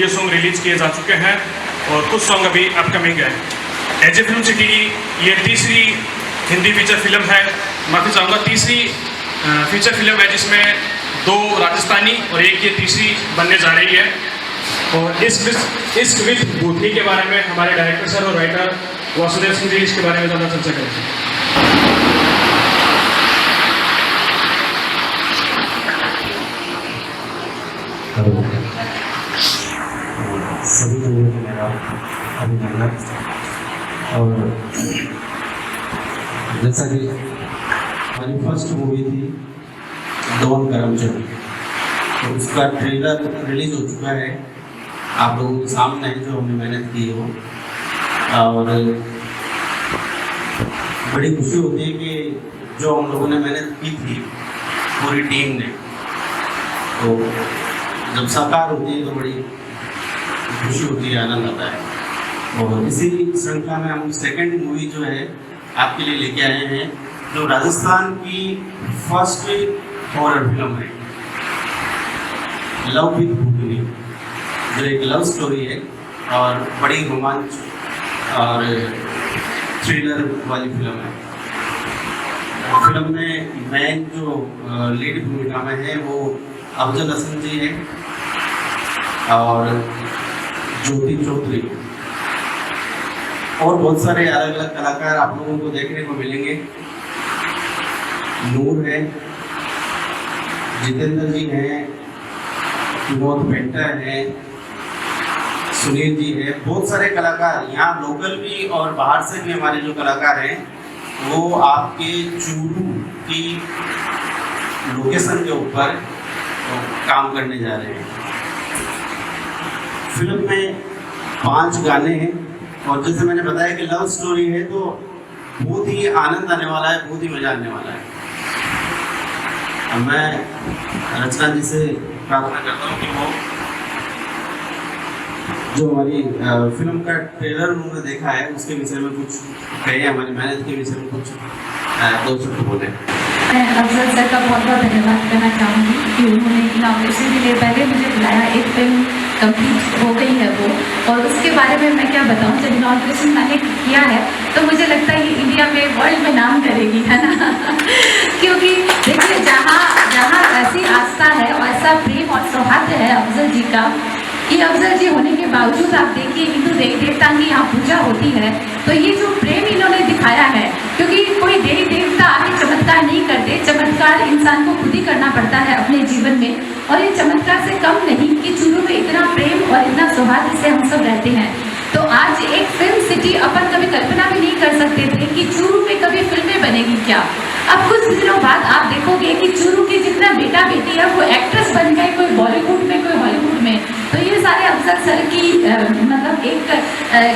Video song release किए जा चुके हैं और कुछ सॉन्ग अभी अपकमिंग है। एजे फिल्म सिटी ये तीसरी हिंदी फीचर फिल्म है, माफ़ी चाहूँगा तीसरी फीचर फिल्म है जिसमें 2 राजस्थानी और एक ये तीसरी बनने जा रही है। और इश्क विद भूतनी के बारे में हमारे डायरेक्टर सर और राइटर वासुदेव सिंह जी इसके बारे में ज़्यादा चर्चा करेंगे। सभी लोगों को मेरा अभिनंदन। और जैसा कि हमारी फर्स्ट मूवी थी डॉन करमचंद, तो उसका ट्रेलर रिलीज हो चुका है, आप लोगों के सामने है जो हमने मेहनत की हो। और बड़ी खुशी होती है कि जो हम लोगों ने मेहनत की थी पूरी टीम ने, तो जब साकार होती है तो बड़ी खुशी होती है, आनंद आता है। और इसी श्रृंखला में हम सेकंड मूवी जो है आपके लिए लेके आए हैं, जो राजस्थान की फर्स्ट हॉरर फिल्म है लव विद भूतनी, जो एक लव स्टोरी है और बड़ी रोमांच और थ्रिलर वाली फिल्म है। फिल्म में मेन जो लीड भूमिका में है वो अफजल हसन जी है और ज्योति चौधरी और बहुत सारे अलग अलग कलाकार आप लोगों को देखने को मिलेंगे। नूर है, जितेंद्र जी हैं, विनोद पेंटर है, सुनील जी है, बहुत सारे कलाकार यहाँ लोकल भी और बाहर से भी हमारे जो कलाकार हैं वो आपके चूरू की लोकेशन के ऊपर काम करने जा रहे हैं। फिल्म में 5 गाने हैं और जैसे मैंने बताया कि लव स्टोरी है तो बहुत ही आनंद आने वाला है, बहुत ही मजा आने वाला है। मैं रचना जी से प्रार्थना करता हूँ कि वो जो हमारी फिल्म का ट्रेलर उन्होंने देखा है उसके विषय में कुछ कहे, हमारी मेहनत के विषय में कुछ 2 शब्द बोले। मैं अफजल सर का बहुत बहुत धन्यवाद करना चाहूँगी कि उन्होंने इनॉग्रेशन के लिए पहले मुझे बुलाया। एक फिल्म कंप्लीट हो गई है वो, और उसके बारे में मैं क्या बताऊँ, जब इनॉग्रेशन मैंने किया है तो मुझे लगता है ये इंडिया में वर्ल्ड में नाम करेगी, है ना। क्योंकि देखिए जहाँ ऐसी आस्था है और ऐसा प्रेम और सौहार्द है अफजल जी का, ये अफजल जी होने के बावजूद आप देखिए हिंदू देवी देवता की यहाँ पूजा होती है, तो ये जो प्रेम इन्होंने दिखाया है, क्योंकि कोई देवी देवता आके चमत्कार नहीं करते, चमत्कार इंसान को खुद ही करना पड़ता है अपने जीवन में। और ये चमत्कार से कम नहीं कि चूरू में इतना प्रेम और इतना सौहार्द से हम सब रहते हैं। तो आज एक फिल्म सिटी अपन कभी कल्पना भी नहीं कर सकते थे कि चूरू में कभी फिल्में बनेगी क्या। अब कुछ दिनों बाद आप देखोगे कि चूरू के जितना बेटा बेटी है वो एक्ट्रेस बन गए, कोई बॉलीवुड में कोई हॉलीवुड में। तो ये सारे अफजल सर की मतलब एक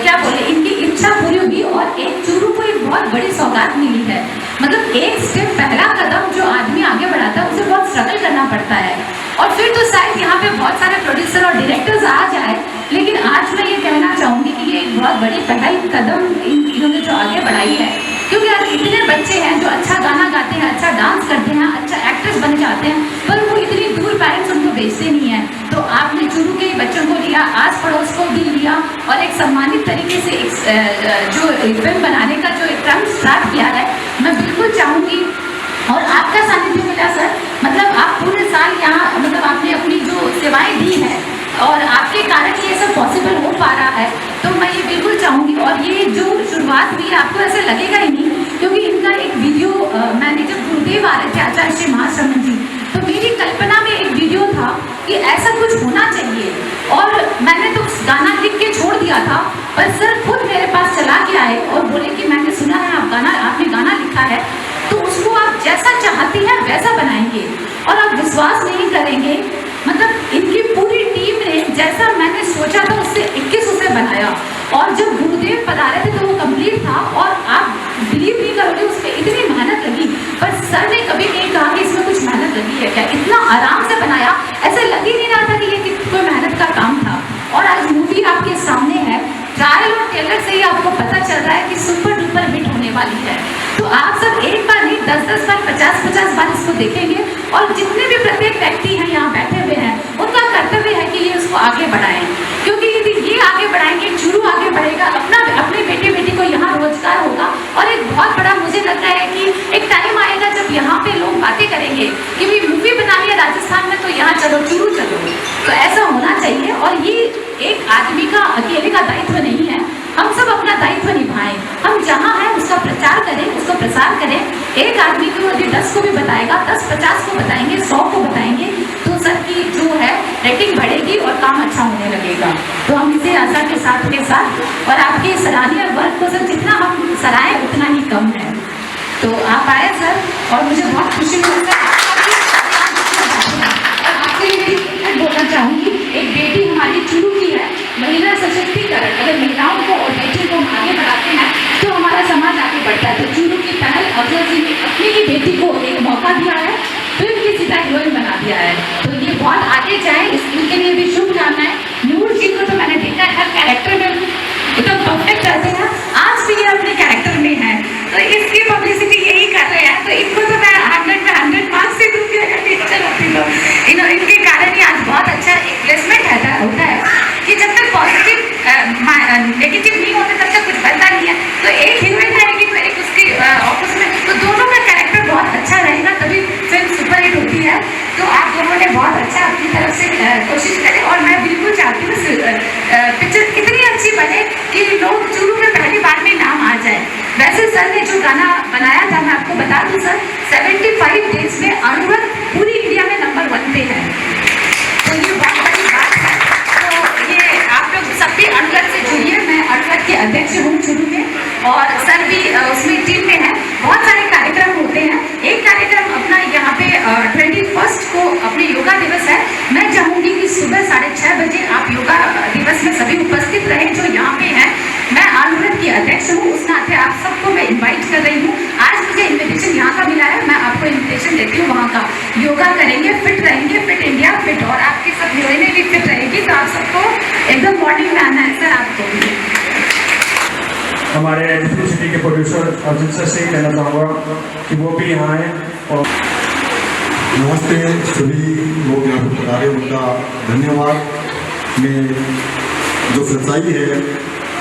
क्या बोले, इनकी इच्छा पूरी हुई और एक चूरू को एक बहुत बड़ी सौगात मिली है। मतलब एक स्टेप पहला कदम जो आदमी आगे बढ़ाता है उसे बहुत स्ट्रगल करना पड़ता है, और फिर तो शायद यहाँ पे बहुत सारे प्रोड्यूसर और डायरेक्टर्स आ जाए। लेकिन आज मैं ये कहना चाहूँगी कि ये एक बहुत बड़ी पहल कदम इन्होंने जो आगे बढ़ाई है, क्योंकि आज इतने बच्चे हैं जो अच्छा गाना गाते हैं, अच्छा डांस करते हैं, अच्छा एक्ट्रेस बन जाते हैं, पर वो इतनी दूर पेरेंट्स उनको भेजते नहीं है। तो आपने चूरू के बच्चों को लिया, आस पड़ोस को भी लिया और एक सम्मानित तरीके से जो फिल्म बनाने का जो एक क्रम स्टार्ट किया है, मैं बिल्कुल चाहूँगी। और आपका सानिध्य मिला सर, मतलब आप पूरे साल यहाँ मतलब आपने अपनी जो सेवाएं दी हैं और आपके कारण ये सब पॉसिबल हो पा रहा है, तो मैं ये बिल्कुल चाहूँगी। और ये जो शुरुआत हुई है आपको ऐसे लगेगा ही नहीं, क्योंकि इनका एक वीडियो मैंने जब गुरुदेव आ रहे थे आचार्य श्री महाश्रमण जी, तो मेरी कल्पना में एक वीडियो था कि ऐसा कुछ होना चाहिए, और मैंने तो गाना लिख के छोड़ दिया था, पर सर खुद मेरे पास चला के आए और बोले कि मैंने सुना है आपने गाना लिखा है, तो उसको आप जैसा चाहती हैं वैसा बनाएंगे। और आप विश्वास नहीं करेंगे, मतलब इनकी पूरी टीम ने जैसा मैंने सोचा था उससे 21 उसे बनाया, और जब गुरुदेव पधारे थे तो वो कंप्लीट था। और आप बिलीव नहीं करोगे उसमें इतनी मेहनत लगी, पर सर ने कभी नहीं कहा कि इसमें कुछ मेहनत लगी है क्या। इतना आराम से बनाया, ऐसे लग ही नहीं रहा था कि ये कोई मेहनत का काम था। और आज मूवी आपके सामने है, ट्रायल और ट्रेलर से ही आपको पता चल रहा है कि सुपर डुपर हिट होने वाली है। तो आप सब एक बार नहीं 10-10 बार 50-50 बार इसको देखेंगे, और जितने भी प्रत्येक व्यक्ति हैं यहाँ बैठे हुए हैं उनका कर्तव्य है कि ये उसको आगे बढ़ाएं। है राजस्थान में तो यहाँ चलो, चुरू चलो। तो ऐसा होना चाहिए, और ये एक आदमी का अकेले का दायित्व नहीं है। हम सब अपना दायित्व निभाएं। हम जहाँ हैं उसका प्रचार करें, उसका प्रसार करें। एक आदमी को यदि 10 को भी बताएगा, 10 50 को बताएंगे, 100 को बताएंगे, तो सबकी जो है रेटिंग बढ़ेगी और काम अच्छा होने लगेगा। तो हम इसी आशा के साथ और आपके सराहनीय वर्क को सर जितना हम सराहें उतना ही कम है। तो आप आए सर, और मुझे बहुत खुशी हुई सर। और आपके लिए बोलना चाहूँगी, एक बेटी हमारी चुरू की है, महिला सशक्तिकरण। अगर महिलाओं को और बेटियों को हम आगे बढ़ाते हैं तो हमारा समाज आगे बढ़ता है। तो चुरू की पहल अफजल जी ने अपनी ही बेटी को एक मौका दिया है, फिल्म की सीधा हीरोइन बना दिया है। तो ये बहुत आगे जाए, इसके लिए भी शुभकामनाएं। नूर जी को तो मैंने देखा हर कैरेक्टर में एकदम परफेक्ट रहते हैं, आज भी ये अपने कैरेक्टर में है। तो इसकी पब्लिसिटी यही कर रहे हैं, तो इनको तो मैं 100 में 100 मार्क्स से दूंगी अगर टीचर होती तो। इनके कारण ही आज बहुत अच्छा एक प्लेसमेंट होता है कि जब तक पॉजिटिव नेगेटिव नहीं होते तब तक कुछ बनता नहीं है। तो एक हीरोइन रहेगी तो एक उसकी ऑफिस में, तो दोनों का कैरेक्टर बहुत अच्छा रहेगा, तभी फिल्म सुपरहिट होती है। तो आप दोनों ने बहुत अच्छा अपनी तरफ से कोशिश करें, और मैं बिल्कुल चाहती हूँ पिक्चर इतनी अच्छी बने कि लोग चुरू में पहली बार में नाम आ जाए। वैसे सर ने जो गाना बनाया था, मैं आपको बता दूं सर, 75 डेज में अनुरत पूरी इंडिया में नंबर 1 पे है। तो ये बहुत बड़ी बात है। तो ये आप लोग सब भी अनुरत से जुड़िए। मैं अनुरत के अध्यक्ष हूँ चुरू में, और सर भी उसमें टीम में है। बहुत सारे कार्यक्रम होते हैं। एक कार्यक्रम अपना यहाँ पे 21 को अपने योगा दिवस है। मैं चाहूँगी कि सुबह 6:30 बजे आप योगा दिवस में सभी उपस्थित रहें जो यहाँ पे हैं। मैं अनुरत की अध्यक्ष हूँ, उस नाते आप सबको मैं इनवाइट कर रही हूँ। आज मुझे इन्विटेशन यहाँ का मिला है, मैं आपको इन्विटेशन देती हूँ वहाँ का। योगा करेंगे, फिट रहेंगे, फिट इंडिया फिट, और आपकी सब हीरोइनें भी फिट रहेगी। तो आप सबको एकदम मॉर्निंग में आना है सर आपको भी। हमारे सिटी के प्रोड्यूसर अर्जुन सर से कहना चाहूँगा कि वो भी यहाँ हैं। और नमस्ते सभी लोग यहाँ पर पधारे, उनका धन्यवाद। मैं जो सच्चाई है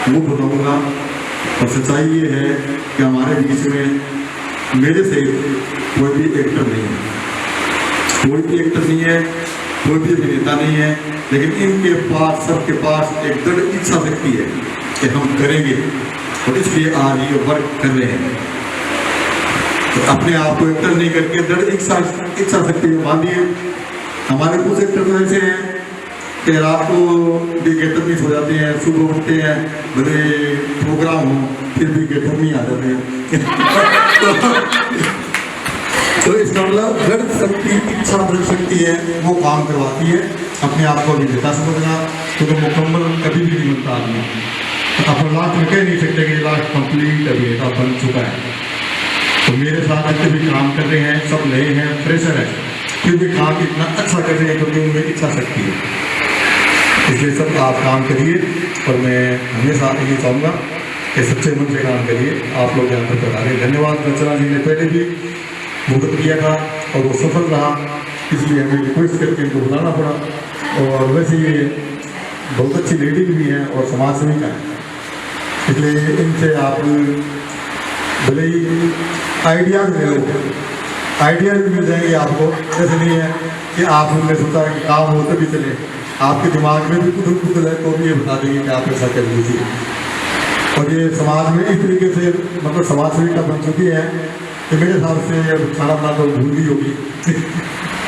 वो बताऊँगा, और सच्चाई ये है कि हमारे बीच में मेरे से कोई भी एक्टर नहीं है, कोई भी एक्टर नहीं है, कोई भी अभिनेता नहीं है, लेकिन इनके पास सबके पास एक दृढ़ इच्छा शक्ति है कि हम करेंगे, और इसलिए आज ये वर्क कर रहे हैं। तो अपने आप को एक्टर नहीं करके दृढ़ इच्छा शक्ति बांधिए। हमारे कुछ एक्टर तो ऐसे हैं कि रात को भी गेटअप में सो जाते हैं, सुबह उठते हैं, भले प्रोग्राम हो फिर भी गेटअप में आ जाते हैं। तो इसका मतलब दृढ़ शक्ति, इच्छा दृढ़ शक्ति है, वो काम करवाती है। अपने आप को अभिनेता समझना, क्योंकि मुकम्मल कभी भी नहीं बनता आदमी। तो अपन लास्ट में कह नहीं सकते कि लास्ट कंप्लीट अभिनेता बन चुका है। तो मेरे साथ जितने भी काम कर रहे हैं सब नए हैं, फ्रेशर है, फिर भी काम इतना अच्छा कर रहे हैं क्योंकि उनमें इच्छा शक्ति है। इसलिए सब आप काम करिए, और मैं हमेशा ये चाहूँगा कि सच्चे मन से काम करिए। आप लोग यहाँ पर बता रहे, धन्यवाद। रचना जी ने पहले भी मुहूर्त किया था और वो सफल रहा, इसलिए हमें रिक्वेस्ट करके इनको बुलाना पड़ा। और वैसे ये बहुत अच्छी लेडी भी हैं और समाज सेविका है, इसलिए इनसे आप भले ही आइडियाज़ ले लो, आइडियाज़ भी मिल जाएंगे आपको। ऐसे नहीं है कि आपने सोचा कि काम हो तभी चले, आपके दिमाग में भी कुछ है तो भी ये बता देंगे कि आप ऐसा कर लीजिए। और ये समाज में इस तरीके से मतलब समाज सेविका बन चुकी है कि मेरे हिसाब से खाना बना तो भूल गई होगी।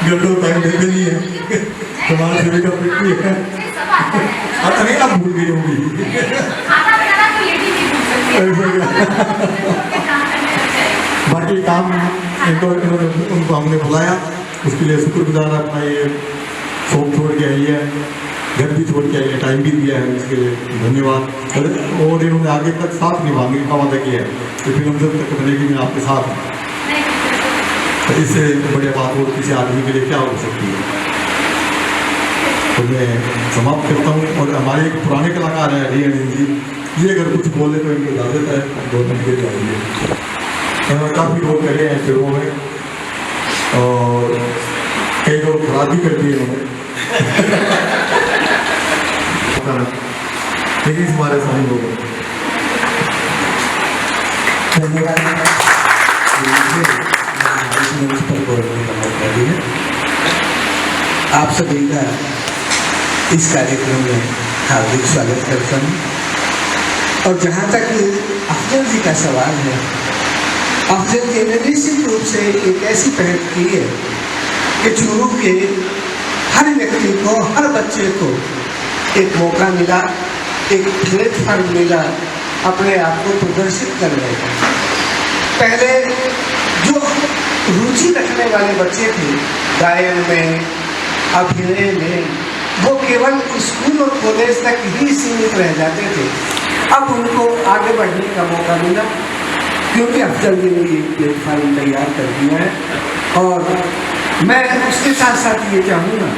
घर तो टाइम देते नहीं है, समाज सेविका बनती है, नहीं आप भूल गई होगी। बाकी काम उनको हमने बुलाया, उसके लिए शुक्रगुजार। अपना ये शौक छोड़ के आई है, घर भी छोड़ के आई है, टाइम भी दिया है, उसके लिए धन्यवाद। और इन्होंने आगे तक साथ निभाने का वादा किया है, तो फिल्म जब तक बनेगी मैं आपके साथ हूँ। तो इससे बढ़िया बात और किसी आदमी के लिए क्या हो सकती है। तो मैं समाप्त करता हूँ। और हमारे एक पुराने कलाकार हैं डी एन जी, ये अगर कुछ बोले तो इनको इजाज़त है, 2 मिनट के जाएंगे। उन्होंने काफ़ी रोल करे हैं फिल्मों में, और कई लोग खराब भी करती है उन्होंने, लेकिन हमारे सामने लोग धन्यवाद। आप सभी का इस कार्यक्रम में हार्दिक स्वागत करता हूँ। और जहाँ तक अफजल जी का सवाल है, अफजल जी ने निश्चित रूप से एक ऐसी पहल की है कि चूरू के हर व्यक्ति को, हर बच्चे को एक मौका मिला, एक प्लेटफॉर्म मिला अपने आप को प्रदर्शित करने का। पहले जो रुचि रखने वाले बच्चे थे गायन में, अभिनय में, वो केवल स्कूल और कॉलेज तक ही सीमित रह जाते थे। अब उनको आगे बढ़ने का मौका मिला क्योंकि अफजल जी ने ये प्लेटफॉर्म तैयार कर दिया है। और मैं उसके साथ साथ ये चाहूँगा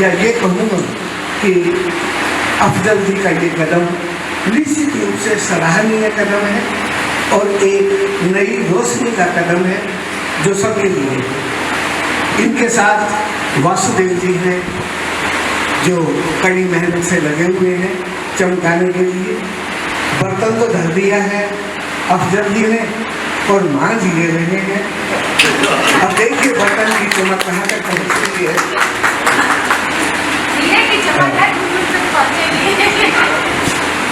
या ये कहूँगा कि अफजल जी का ये कदम निश्चित रूप से सराहनीय कदम है और एक नई रोशनी का कदम है जो सबके लिए। इनके साथ वासुदेव जी हैं जो कड़ी मेहनत से लगे हुए हैं चमकाने के लिए। बर्तन तो धर दिया है अफजल जी ने और मां जी ले रहे हैं। अब देखिए बर्तन की चमक कहाँ तक पहुँच रही है।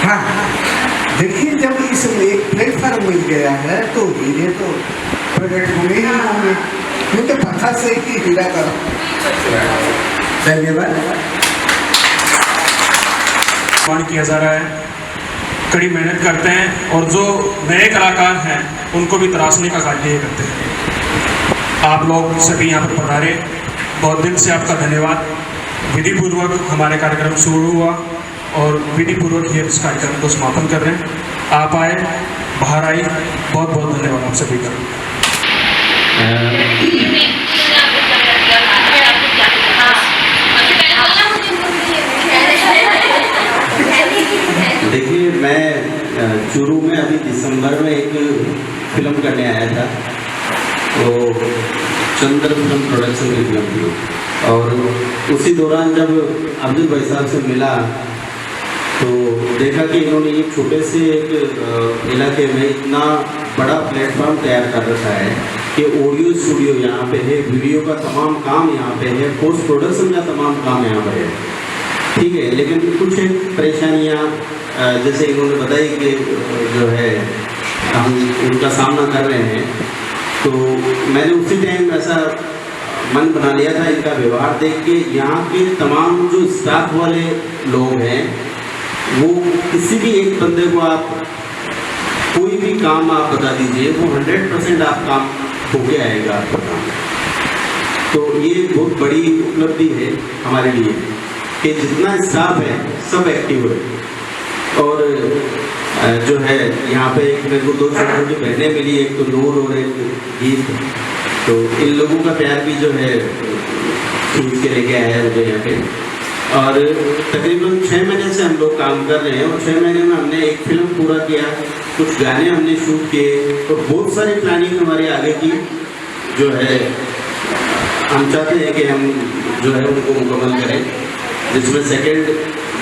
हाँ, देखिए जब इसमें एक प्लेटफॉर्म मिल गया है तो हीरे तो प्रकट होंगे ही होंगे, क्योंकि पत्थर से ही हीरा करो। धन्यवाद। निर्माण किया जा रहा है, कड़ी मेहनत करते हैं और जो नए कलाकार हैं उनको भी तराशने का कार्य करते हैं। आप लोग सभी यहाँ पर पधारे, बहुत दिन से आपका धन्यवाद। विधि पूर्वक हमारे कार्यक्रम शुरू हुआ और विधि पूर्वक ये इस कार्यक्रम को समापन कर रहे हैं। आप आए, बाहर आई, बहुत बहुत धन्यवाद आप सभी का। देखिए, मैं चूरू में अभी दिसंबर में एक फिल्म करने आया था, तो चंद्र फिल्म प्रोडक्शन की फिल्म थी। और उसी दौरान जब अब्दुल भाई साहब से मिला तो देखा कि इन्होंने एक छोटे से एक इलाके में इतना बड़ा प्लेटफॉर्म तैयार कर रखा है कि ऑडियो स्टूडियो यहाँ पे है, वीडियो का तमाम काम यहाँ पे है, पोस्ट प्रोडक्शन का तमाम काम यहाँ पर है। ठीक है, लेकिन कुछ परेशानियाँ जैसे इन्होंने बताई कि जो है हम उनका सामना कर रहे हैं, तो मैंने उसी टाइम ऐसा मन बना लिया था इनका व्यवहार देख के। यहाँ के तमाम जो स्टाफ वाले लोग हैं वो किसी भी एक बंदे को आप कोई भी काम आप बता दीजिए, वो 100% आप काम होके आएगा आपका काम। तो ये बहुत बड़ी उपलब्धि है हमारे लिए कि जितना स्टाफ है सब एक्टिव है। और जो है यहाँ पे एक मेरे को 2 छोटी छोटी बहनें मिली, एक तो नूर और एक गीत। तो इन लोगों का प्यार भी जो है खींच के लेके आया है मुझे यहाँ पे। और तकरीबन 6 महीने से हम लोग काम कर रहे हैं और 6 महीने में हमने एक फिल्म पूरा किया, कुछ गाने हमने शूट किए और बहुत सारी प्लानिंग हमारी आगे की जो है हम चाहते हैं कि हम जो है उनको मुकम्मल करें। जिसमें सेकंड,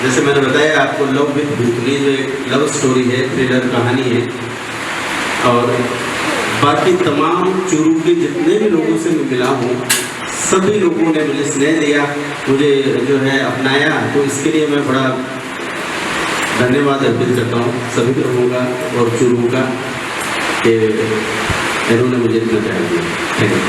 जैसे मैंने बताया आपको, लव विद भूतनी जो एक लव स्टोरी है, थ्रिलर कहानी है। और बाकी तमाम चूरू के जितने भी लोगों से मैं मिला हूँ, सभी लोगों ने मुझे स्नेह दिया, मुझे जो है अपनाया। तो इसके लिए मैं बड़ा धन्यवाद अर्पित करता हूँ सभी लोगों का और चूरू का कि इन्होंने मुझे इतना प्यार दिया। Thank you.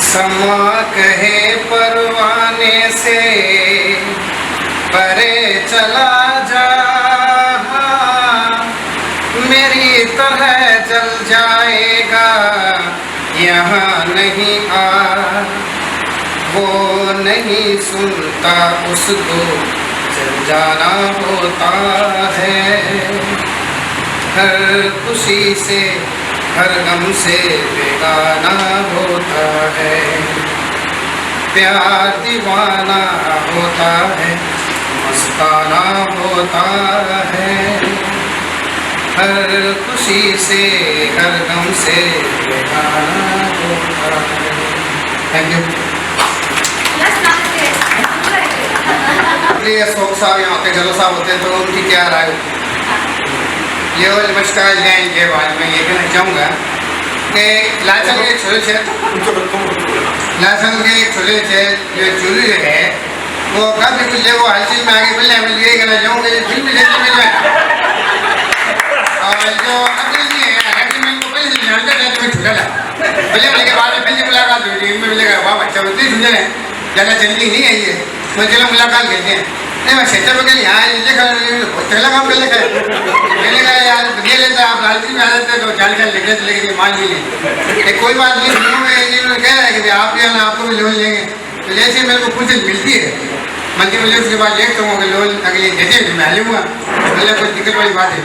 समा कहे परवाने से परे चला जा, मेरी तरह जल जाएगा यहाँ नहीं आ। वो नहीं सुनता उसको जल जाना होता है, हर खुशी से हर गम से बेगाना होता है। प्यार दीवाना होता है, मस्ताना होता है, हर खुशी से हर गम से बेगाना होता है। Thank you. ये शौक साहब यहाँ पे जलसा होते हैं तो उनकी क्या राय? ये नमस्कार जय जय बात मैं ये कहना चाहूँगा कि लासन के छोले थे जो चूल्हे है वो काफ़ी कुछ है, वो हर चीज़ में आगे बढ़ने में ये कहना चाहूँगा ये फिल्म मिल जाए और जो अगली नहीं है हर चीज़ में इनको पहले से जानता है तो मैं छुटा ला पहले मिले के बाद में पहले मुलाकात हुई थी इनमें मिलेगा वाह अच्छा उतनी सुंदर है ज़्यादा जल्दी नहीं आई है तो चलो मुलाकात करते हैं। नहीं मैं क्षेत्र में कहीं यहाँ देखा पहला काम कर लिखा है मैंने कहा यार बढ़िया लेता आप लालची में आ जाते तो जानकारी लिख लेते लेकिन मान भी नहीं कोई बात नहीं सुनो में इन्होंने कह रहा है कि आप यहाँ आपको भी लोन लेंगे तो जैसे मेरे को फुर्सत मिलती है मंदिर मिलने उसके बाद देखता हूँ कि लोन अगले देते तो मैं लूँगा मतलब कोई दिक्कत वाली बात है।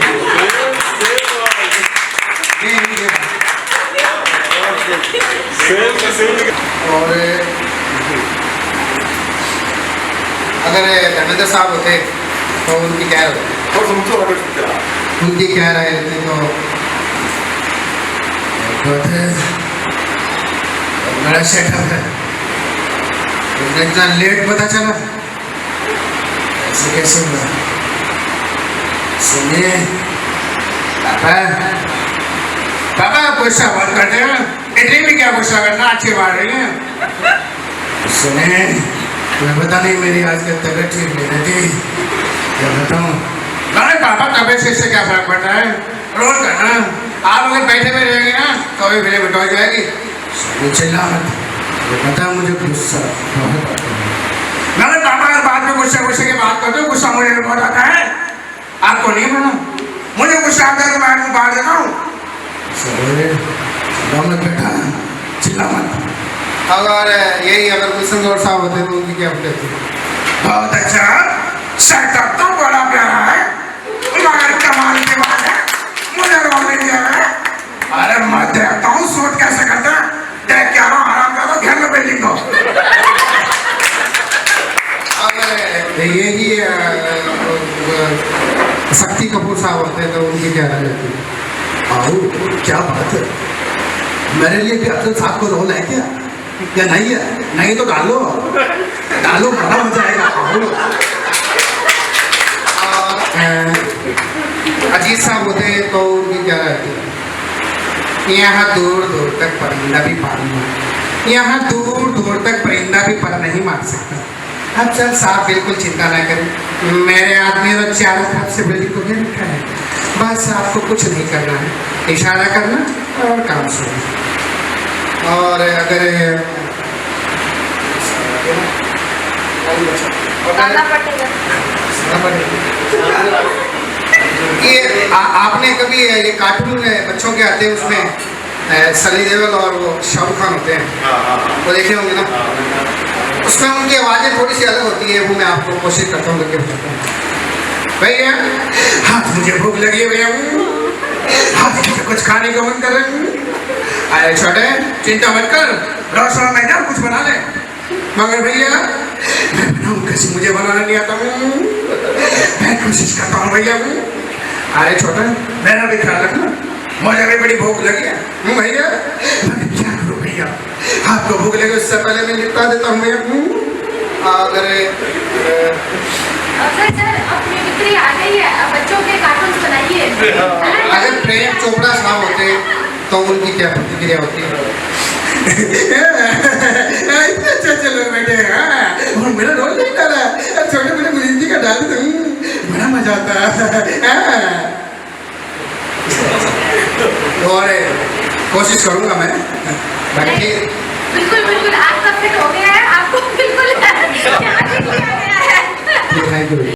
और अगर धर्मेंद्र साहब होते तो उनकी क्या उनकी क्या राय रहती तो बड़ा सेटअप है इतना लेट पता चला ऐसे कैसे हुआ सुनिए पापा पापा गुस्सा बहुत करते हैं इतनी भी क्या गुस्सा करना अच्छी बात है सुने मैं बता नहीं मेरी आज की तबीयत ठीक नहीं रहती क्या बताऊँ अरे पापा तबीयत से क्या फर्क पड़ता है रोज करना आप अगर बैठे हुए रहेंगे ना तो भी मेरे बिटो जाएगी चिल्ला मत पता मुझे गुस्सा बहुत आता है मैंने पापा अगर बाद में गुस्से की बात करते हो गुस्सा मुझे भी बहुत आता है आपको नहीं माना मुझे गुस्सा आता है मैं बाहर देता हूँ मत बेटा चिल्ला मत अगर यही अगर गुलशन गौर साहब होते तो उनकी क्या होती बहुत अच्छा सेटअप तो बड़ा प्यारा है मगर कमाल की बात है मुझे रोक नहीं दिया है अरे मैं देखता हूँ शूट कैसे करते हैं देख क्या आराम करो घर में बिल्डिंग को अगर यही शक्ति कपूर साहब होते तो उनकी क्या राय रहती आओ क्या बात है मेरे लिए भी अफजल साहब को रोल है क्या या नहीं है नहीं तो डालो बड़ा मजा आएगा। अजीत साहब होते हैं तो उनकी क्या रहती है यहाँ दूर दूर तक परिंदा भी पार नहीं यहाँ दूर दूर तक परिंदा भी पर नहीं मार सकता। अब चल साहब बिल्कुल चिंता ना करें मेरे आदमी तो चारों तरफ से बिल्डिंग को घेर रखा है बस आपको कुछ नहीं करना है इशारा करना और काम शुरू। और अगर ये आपने कभी ये कार्टून बच्चों के आते हैं उसमें सनी देओल और वो शाहरुख खान होते हैं वो देखे होंगे ना उसमें उनकी आवाज़ें थोड़ी सी अलग होती है वो मैं आपको कोशिश करता हूँ करके बताता हूँ। भैया हाथ मुझे भूख लगी है भैया हाथ मुझे कुछ खाने का मन कर रहा है अरे छोटे चिंता मत कर रोशना मैं जा कुछ बना ले मगर भैया मैं बनाऊँ कैसे मुझे बनाना नहीं आता मैं कोशिश करता हूँ भैया अरे छोटा मेरा भी ख्याल रखना मुझे भी बड़ी भूख लगी है भैया क्या करूँ भैया आपको भूख लगी उससे पहले मैं निपटा देता हूँ भैया अगर सर अपनी बिक्री आ गई है अब बच्चों के कार्टून बनाइए। अगर प्रेम चोपड़ा साहब होते तो उनकी क्या प्रतिक्रिया होती है इतने अच्छे लोग बैठे हैं और मेरा रोल नहीं डाला छोटे मोटे मुनिंदी का डाल दूँ बड़ा मजा आता है और कोशिश करूँगा मैं बाकी बिल्कुल बिल्कुल आपका फिट हो गया है आपको बिल्कुल यहाँ दिख लिया गया है। Thank you